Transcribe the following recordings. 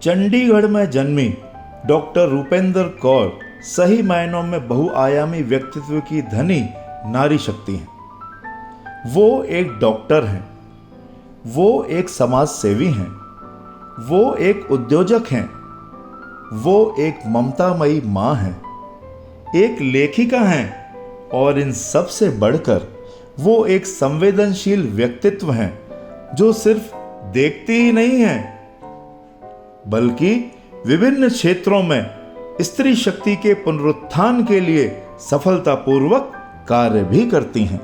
चंडीगढ़ में जन्मी डॉक्टर रूपेंद्र कौर सही मायनों में बहुआयामी व्यक्तित्व की धनी नारी शक्ति हैं। वो एक डॉक्टर हैं, वो एक समाज सेवी हैं, वो एक उद्योजक हैं, वो एक ममतामयी माँ हैं, एक लेखिका हैं और इन सब से बढ़कर वो एक संवेदनशील व्यक्तित्व हैं जो सिर्फ देखती ही नहीं हैं बल्कि विभिन्न क्षेत्रों में स्त्री शक्ति के पुनरुत्थान के लिए सफलतापूर्वक कार्य भी करती हैं।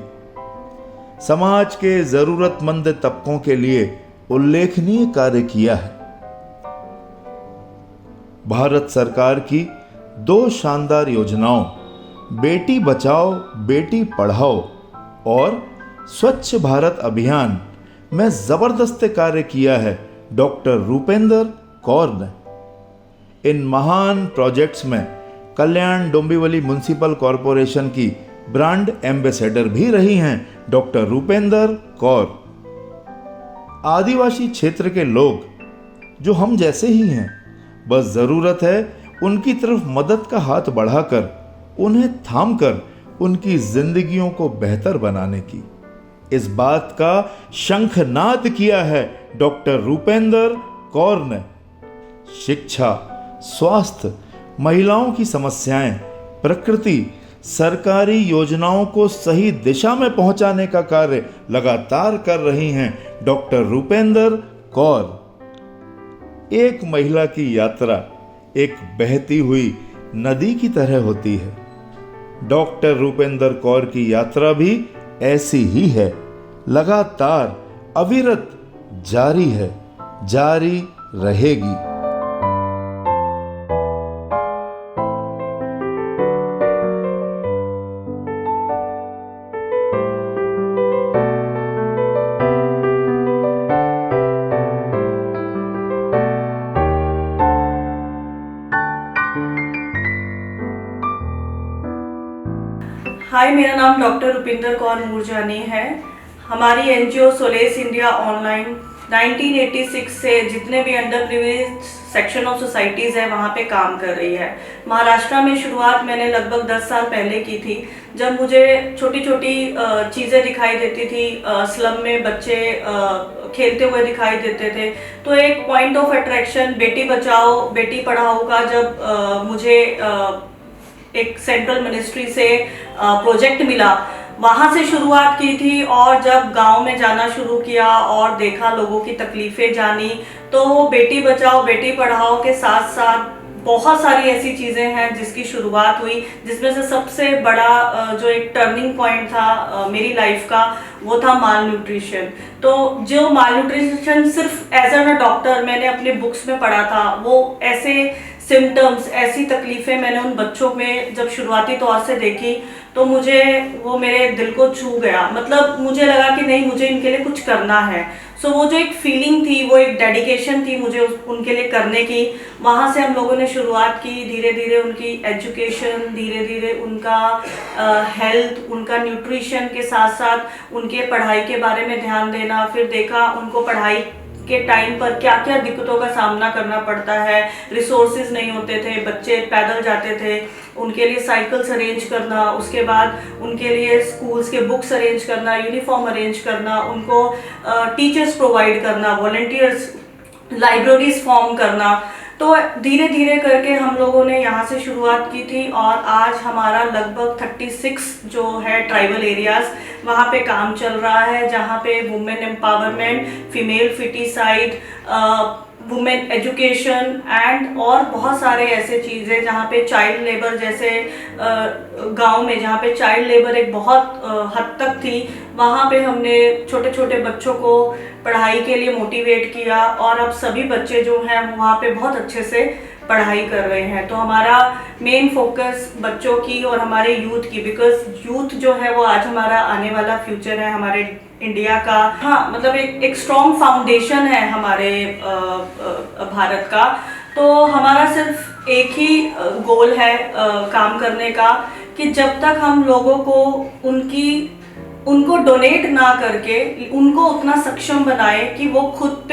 समाज के जरूरतमंद तबकों के लिए उल्लेखनीय कार्य किया है। भारत सरकार की 2 शानदार योजनाओं बेटी बचाओ बेटी पढ़ाओ और स्वच्छ भारत अभियान में जबरदस्त कार्य किया है डॉक्टर रूपेंद्र कौर ने। इन महान प्रोजेक्ट्स में कल्याण डोंबिवली म्युनिसिपल कॉरपोरेशन की ब्रांड एम्बेसडर भी रही हैं डॉक्टर रूपेंद्र कौर। आदिवासी क्षेत्र के लोग जो हम जैसे ही हैं, बस जरूरत है उनकी तरफ मदद का हाथ बढ़ाकर उन्हें थामकर उनकी जिंदगियों को बेहतर बनाने की। इस बात का शंखनाद किया है डॉक्टर रूपेंद्र कौर ने। शिक्षा, स्वास्थ्य, महिलाओं की समस्याएं, प्रकृति, सरकारी योजनाओं को सही दिशा में पहुंचाने का कार्य लगातार कर रही हैं डॉक्टर रूपेंद्र कौर। एक महिला की यात्रा एक बहती हुई नदी की तरह होती है। डॉक्टर रूपेंद्र कौर की यात्रा भी ऐसी ही है, लगातार अविरत जारी है, जारी रहेगी। हाय, मेरा नाम डॉक्टर रुपिंदर कौर मूरजानी है। हमारी एनजीओ सोलेस इंडिया ऑनलाइन 1986 से जितने भी under privileged section of societies है वहाँ पे काम कर रही है। महाराष्ट्र में शुरुआत मैंने लगभग 10 साल पहले की थी, जब मुझे छोटी छोटी चीज़ें दिखाई देती थी। स्लम में बच्चे खेलते हुए दिखाई देते थे, तो एक point of attraction Beti Bachao Beti Padhao का जब मुझे एक सेंट्रल मिनिस्ट्री से प्रोजेक्ट मिला, वहाँ से शुरुआत की थी। और जब गांव में जाना शुरू किया और देखा, लोगों की तकलीफ़ें जानी, तो बेटी बचाओ बेटी पढ़ाओ के साथ साथ बहुत सारी ऐसी चीज़ें हैं जिसकी शुरुआत हुई, जिसमें से सबसे बड़ा जो एक टर्निंग पॉइंट था मेरी लाइफ का, वो था माल न्यूट्रिशन। तो जो माल न्यूट्रिशन सिर्फ एज अ डॉक्टर मैंने अपने बुक्स में पढ़ा था, वो ऐसे सिम्टम्स, ऐसी तकलीफ़ें मैंने उन बच्चों में जब शुरुआती तौर से देखी तो मुझे वो मेरे दिल को छू गया। मतलब मुझे लगा कि नहीं, मुझे इनके लिए कुछ करना है। सो वो जो एक फीलिंग थी, वो एक डेडिकेशन थी मुझे उनके लिए करने की। वहाँ से हम लोगों ने शुरुआत की, धीरे धीरे उनकी एजुकेशन, धीरे धीरे उनका हेल्थ, उनका न्यूट्रिशन के साथ साथ उनके पढ़ाई के बारे में ध्यान देना। फिर देखा उनको पढ़ाई के टाइम पर क्या क्या दिक्कतों का सामना करना पड़ता है। रिसोर्सेज नहीं होते थे, बच्चे पैदल जाते थे, उनके लिए साइकिल्स अरेंज करना, उसके बाद उनके लिए स्कूल्स के बुक्स अरेंज करना, यूनिफॉर्म अरेंज करना, उनको टीचर्स प्रोवाइड करना, वॉलंटियर्स, लाइब्रेरीज फॉर्म करना। तो धीरे धीरे करके हम लोगों ने यहाँ से शुरुआत की थी और आज हमारा लगभग 36 जो है ट्राइबल एरियाज, वहाँ पे काम चल रहा है, जहाँ पे women empowerment, female foeticide, women education and और बहुत सारे ऐसे चीज़ें जहाँ पे चाइल्ड लेबर, जैसे गांव में जहाँ पे चाइल्ड लेबर एक बहुत हद तक थी, वहाँ पे हमने छोटे छोटे बच्चों को पढ़ाई के लिए मोटिवेट किया और अब सभी बच्चे जो हैं वहाँ पे बहुत अच्छे से पढ़ाई कर रहे हैं। तो हमारा मेन फोकस बच्चों की और हमारे यूथ की, बिकॉज यूथ जो है वो आज हमारा आने वाला फ्यूचर है हमारे इंडिया का। हाँ, मतलब एक स्ट्रॉन्ग फाउंडेशन है हमारे भारत का। तो हमारा सिर्फ एक ही गोल है काम करने का, कि जब तक हम लोगों को उनकी उनको डोनेट ना करके उनको उतना सक्षम बनाए कि वो खुद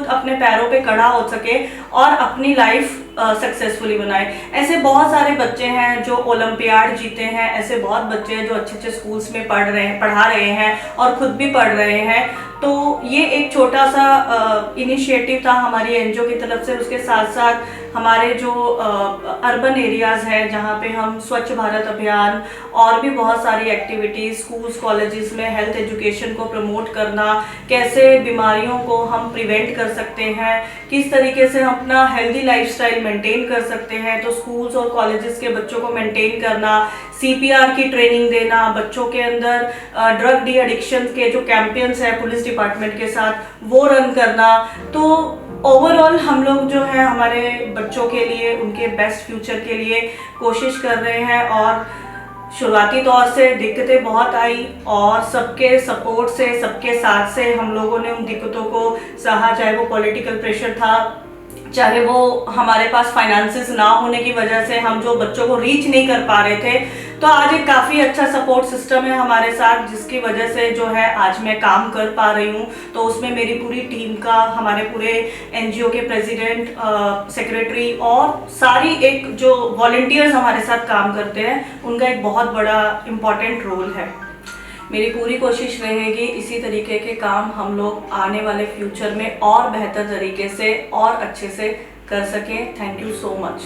अपने पैरों पे खड़ा हो सके और अपनी लाइफ सक्सेसफुली बनाए। ऐसे बहुत सारे बच्चे हैं जो ओलंपियाड जीते हैं, ऐसे बहुत बच्चे हैं जो अच्छे अच्छे स्कूल्स में पढ़ा रहे हैं और खुद भी पढ़ रहे हैं। तो ये एक छोटा सा इनिशिएटिव था हमारी एनजीओ की तरफ से। उसके साथ साथ हमारे जो अर्बन एरियाज़ हैं जहाँ पे हम स्वच्छ भारत अभियान और भी बहुत सारी एक्टिविटीज़ स्कूल्स कॉलेजेस में हेल्थ एजुकेशन को प्रमोट करना, कैसे बीमारियों को हम प्रिवेंट कर सकते हैं, किस तरीके से हम अपना हेल्दी लाइफस्टाइल मेंटेन कर सकते हैं, तो स्कूल्स और कॉलेजेस के बच्चों को मेंटेन करना, सीपीआर की ट्रेनिंग देना, बच्चों के अंदर ड्रग डी एडिक्शन के जो कैंपेन्स है पुलिस डिपार्टमेंट के साथ वो रन करना। तो ओवरऑल हम लोग जो है हमारे बच्चों के लिए उनके बेस्ट फ्यूचर के लिए कोशिश कर रहे हैं। और शुरुआती तौर से दिक्कतें बहुत आई और सबके सपोर्ट से, सबके साथ से हम लोगों ने उन दिक्कतों को सहा, चाहे वो पॉलिटिकल प्रेशर था, चाहे वो हमारे पास फाइनेंसेस ना होने की वजह से हम जो बच्चों को रीच नहीं कर पा रहे थे। तो आज एक काफ़ी अच्छा सपोर्ट सिस्टम है हमारे साथ, जिसकी वजह से जो है आज मैं काम कर पा रही हूँ। तो उसमें मेरी पूरी टीम का, हमारे पूरे एनजीओ के प्रेसिडेंट, सेक्रेटरी और सारी एक जो वॉलंटियर्स हमारे साथ काम करते हैं उनका एक बहुत बड़ा इम्पॉर्टेंट रोल है। मेरी पूरी कोशिश रहेगी इसी तरीके के काम हम लोग आने वाले फ्यूचर में और बेहतर तरीके से और अच्छे से कर सकें। Thank you so much.